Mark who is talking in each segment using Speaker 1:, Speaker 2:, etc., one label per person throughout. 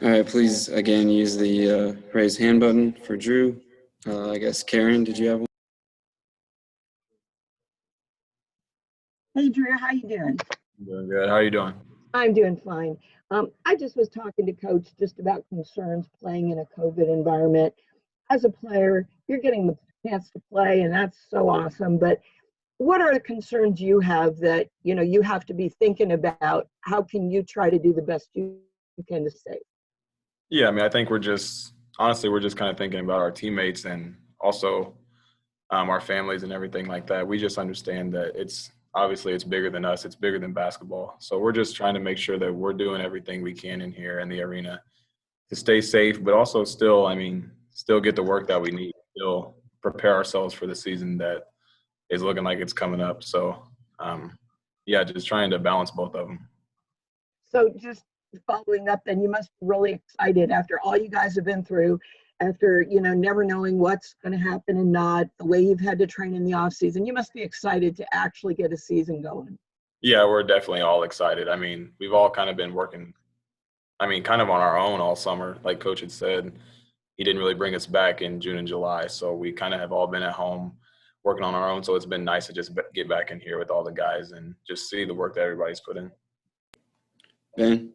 Speaker 1: All right, please again use the raise hand button for Drew. I guess Karen, did you have one?
Speaker 2: Hey, Drew, how you doing?
Speaker 3: Doing good. How are you doing?
Speaker 2: I'm doing fine. I just was talking to Coach just about concerns playing in a COVID environment. As a player, you're getting the chance to play, and that's so awesome. But what are the concerns you have that you have to be thinking about? How can you try to do the best you can to stay?
Speaker 3: Yeah, I mean, I think we're just kind of thinking about our teammates and also our families and everything like that. We just understand that it's bigger than us. It's bigger than basketball. So we're just trying to make sure that we're doing everything we can in here in the arena to stay safe, but also still get the work that we need, still prepare ourselves for the season that is looking like it's coming up. So, yeah, just trying to balance both of them.
Speaker 2: So just following up, then you must be really excited after all you guys have been through, after never knowing what's going to happen and not, the way you've had to train in the off season. You must be excited to actually get a season going.
Speaker 3: Yeah, we're definitely all excited. I mean, we've all kind of been working, kind of on our own all summer. Like Coach had said, he didn't really bring us back in June and July, so we kind of have all been at home working on our own. So it's been nice to just get back in here with all the guys and just see the work that everybody's put in.
Speaker 1: Ben?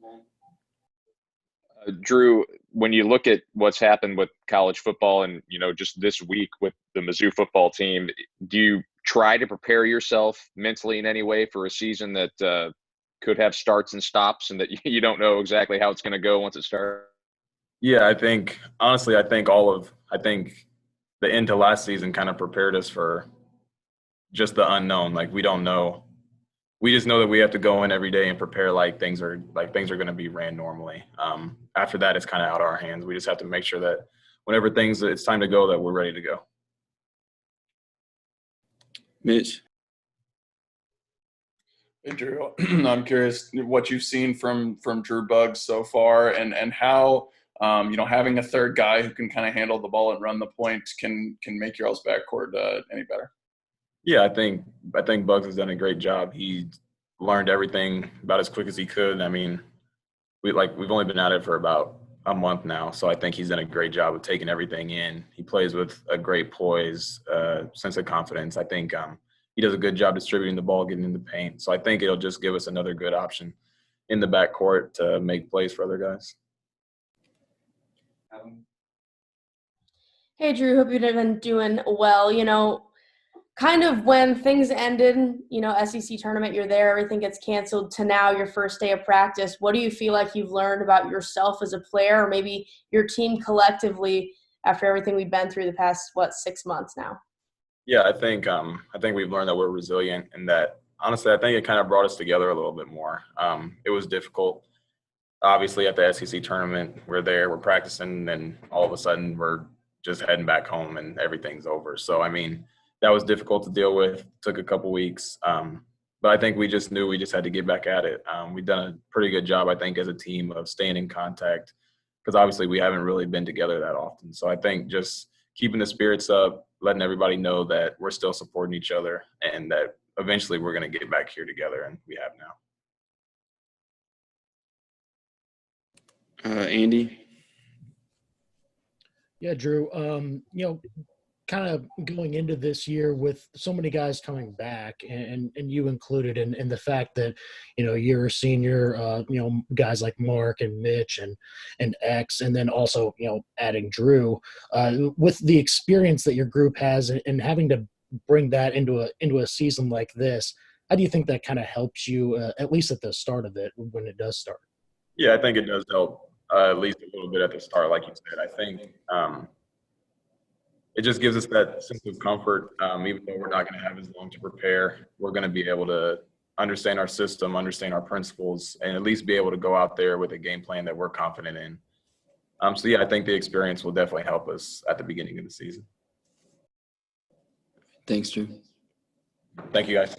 Speaker 4: Drew, when you look at what's happened with college football and, just this week with the Mizzou football team, do you try to prepare yourself mentally in any way for a season that could have starts and stops and that you don't know exactly how it's going to go once it starts?
Speaker 3: Yeah, I think the end to last season kind of prepared us for just the unknown. Like, we don't know. We just know that we have to go in every day and prepare like things are going to be ran normally. After that, it's kind of out of our hands. We just have to make sure that whenever it's time to go, that we're ready to go.
Speaker 1: Mitch?
Speaker 5: Hey, Drew, I'm curious what you've seen from Drew Buggs so far, and how having a third guy who can kind of handle the ball and run the point can make your all's backcourt any better.
Speaker 3: Yeah, I think Buggs has done a great job. He learned everything about as quick as he could. I mean, we've only been at it for about a month now, so I think he's done a great job of taking everything in. He plays with a great poise, sense of confidence. I think he does a good job distributing the ball, getting in the paint. So I think it'll just give us another good option in the backcourt to make plays for other guys.
Speaker 6: Hey, Drew, hope you've been doing well. Kind of when things ended, SEC tournament, you're there, everything gets canceled, to now your first day of practice. What do you feel like you've learned about yourself as a player, or maybe your team collectively after everything we've been through the past, 6 months now?
Speaker 3: Yeah, I think we've learned that we're resilient, and that honestly, I think it kind of brought us together a little bit more. It was difficult. Obviously, at the SEC tournament, we're there, we're practicing, and then all of a sudden we're just heading back home and everything's over. So, that was difficult to deal with. Took a couple weeks. But I think we just knew we just had to get back at it. We've done a pretty good job, I think, as a team of staying in contact, because obviously we haven't really been together that often. So I think just keeping the spirits up, letting everybody know that we're still supporting each other and that eventually we're going to get back here together, and we have now.
Speaker 1: Andy?
Speaker 7: Yeah, Drew, kind of going into this year with so many guys coming back and you included in the fact that, you're a senior, guys like Mark and Mitch and X, and then also, adding Drew, with the experience that your group has and having to bring that into a season like this, how do you think that kind of helps you, at least at the start of it, when it does start?
Speaker 3: Yeah, I think it does help, at least a little bit at the start, like you said. I think it just gives us that sense of comfort. Even though we're not going to have as long to prepare, we're going to be able to understand our system, understand our principles, and at least be able to go out there with a game plan that we're confident in. So, yeah, I think the experience will definitely help us at the beginning of the season.
Speaker 1: Thanks, Drew.
Speaker 3: Thank you, guys.